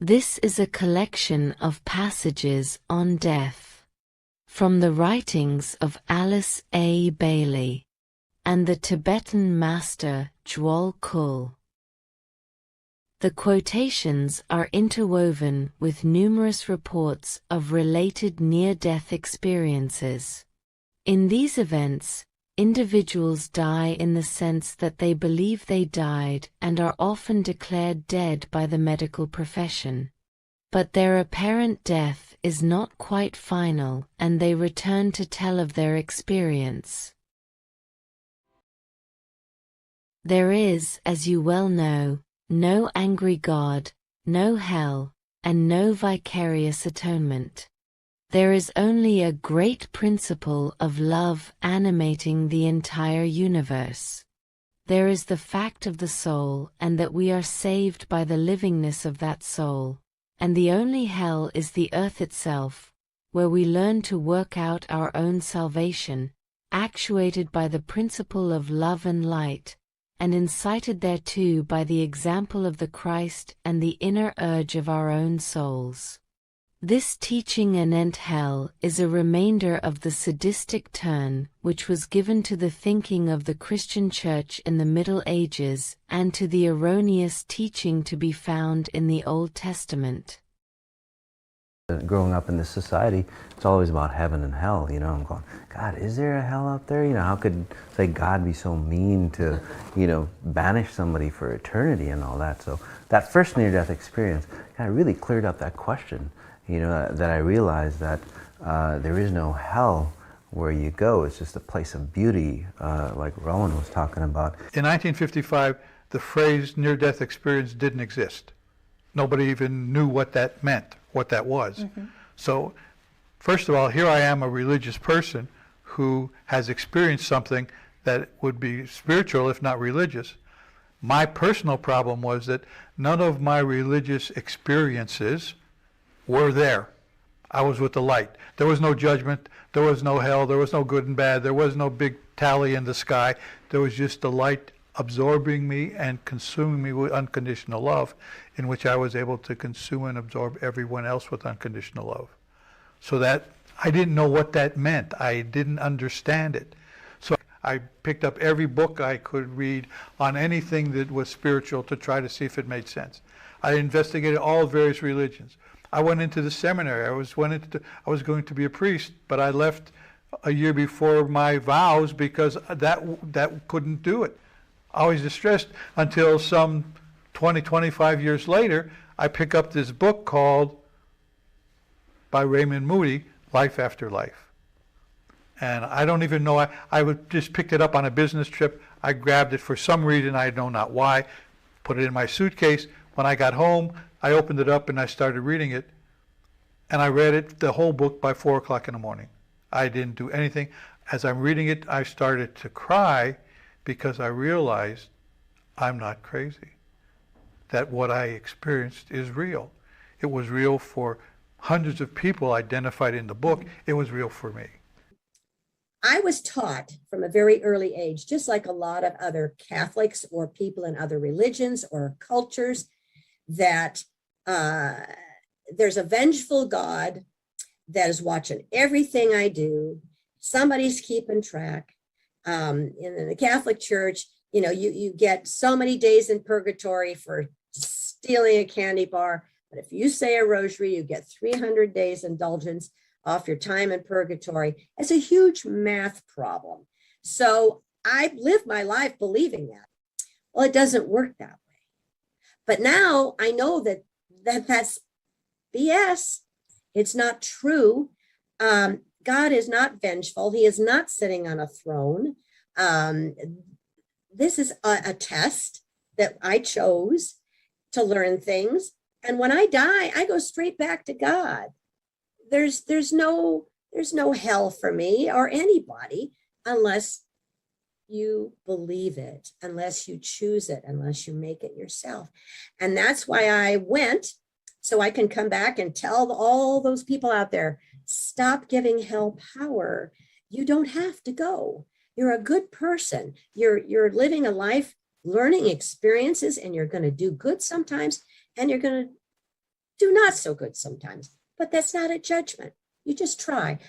This is a collection of passages on death from the writings of Alice A. Bailey and the Tibetan master Djwhal Khul. The quotations are interwoven with numerous reports of related near-death experiences. In these events, individuals die in the sense that they believe they died and are often declared dead by the medical profession. But their apparent death is not quite final, and they return to tell of their experience. There is, as you well know, no angry God, no hell, and no vicarious atonement. There is only a great principle of love animating the entire universe. There is the fact of the soul, and that we are saved by the livingness of that soul, and the only hell is the earth itself, where we learn to work out our own salvation, actuated by the principle of love and light, and incited thereto by the example of the Christ and the inner urge of our own souls. This teaching anent hell is a remainder of the sadistic turn which was given to the thinking of the Christian Church in the Middle Ages and to the erroneous teaching to be found in the Old Testament. Growing up in this society, it's always about heaven and hell, you know. I'm going, God, is there a hell out there? You know, how could, say, God be so mean to, you know, banish somebody for eternity and all that? So that first near-death experience kind of really cleared up that question, you know, that I realized that there is no hell where you go. It's just a place of beauty, like Rowan was talking about. In 1955, the phrase near-death experience didn't exist. Nobody even knew what that meant, what that was. Mm-hmm. So, first of all, here I am, a religious person who has experienced something that would be spiritual, if not religious. My personal problem was that none of my religious experiences were there. I was with the light. There was no judgment, there was no hell, there was no good and bad, there was no big tally in the sky. There was just the light absorbing me and consuming me with unconditional love, in which I was able to consume and absorb everyone else with unconditional love. So that I didn't know what that meant. I didn't understand it. So I picked up every book I could read on anything that was spiritual to try to see if it made sense. I investigated all various religions. I went into the seminary. I was going to be a priest, but I left a year before my vows because that couldn't do it. I was distressed until some 20, 25 years later, I pick up this book called, by Raymond Moody, Life After Life. And I don't even know, I just picked it up on a business trip. I grabbed it for some reason, I know not why, put it in my suitcase. When I got home, I opened it up and I started reading it. And I read it, the whole book, by 4 o'clock in the morning. I didn't do anything. As I'm reading it, I started to cry because I realized I'm not crazy. That what I experienced is real. It was real for hundreds of people identified in the book. It was real for me. I was taught from a very early age, just like a lot of other Catholics or people in other religions or cultures, that there's a vengeful God that is watching everything I do. Somebody's keeping track. In the Catholic Church, you know, you get so many days in purgatory for stealing a candy bar, but if you say a rosary, you get 300 days indulgence off your time in purgatory. It's a huge math problem. So I lived my life believing that. Well, it doesn't work that way. But now I know that's BS. It's not true. God is not vengeful. He is not sitting on a throne. This is a test that I chose to learn things. And when I die, I go straight back to God. There's no hell for me or anybody unless you believe it, unless you choose it, unless you make it yourself. And that's why I went, so I can come back and tell all those people out there, stop giving hell power. You don't have to go. You're a good person. You're living a life, learning experiences, and you're going to do good sometimes, and you're going to do not so good sometimes. But that's not a judgment. You just try.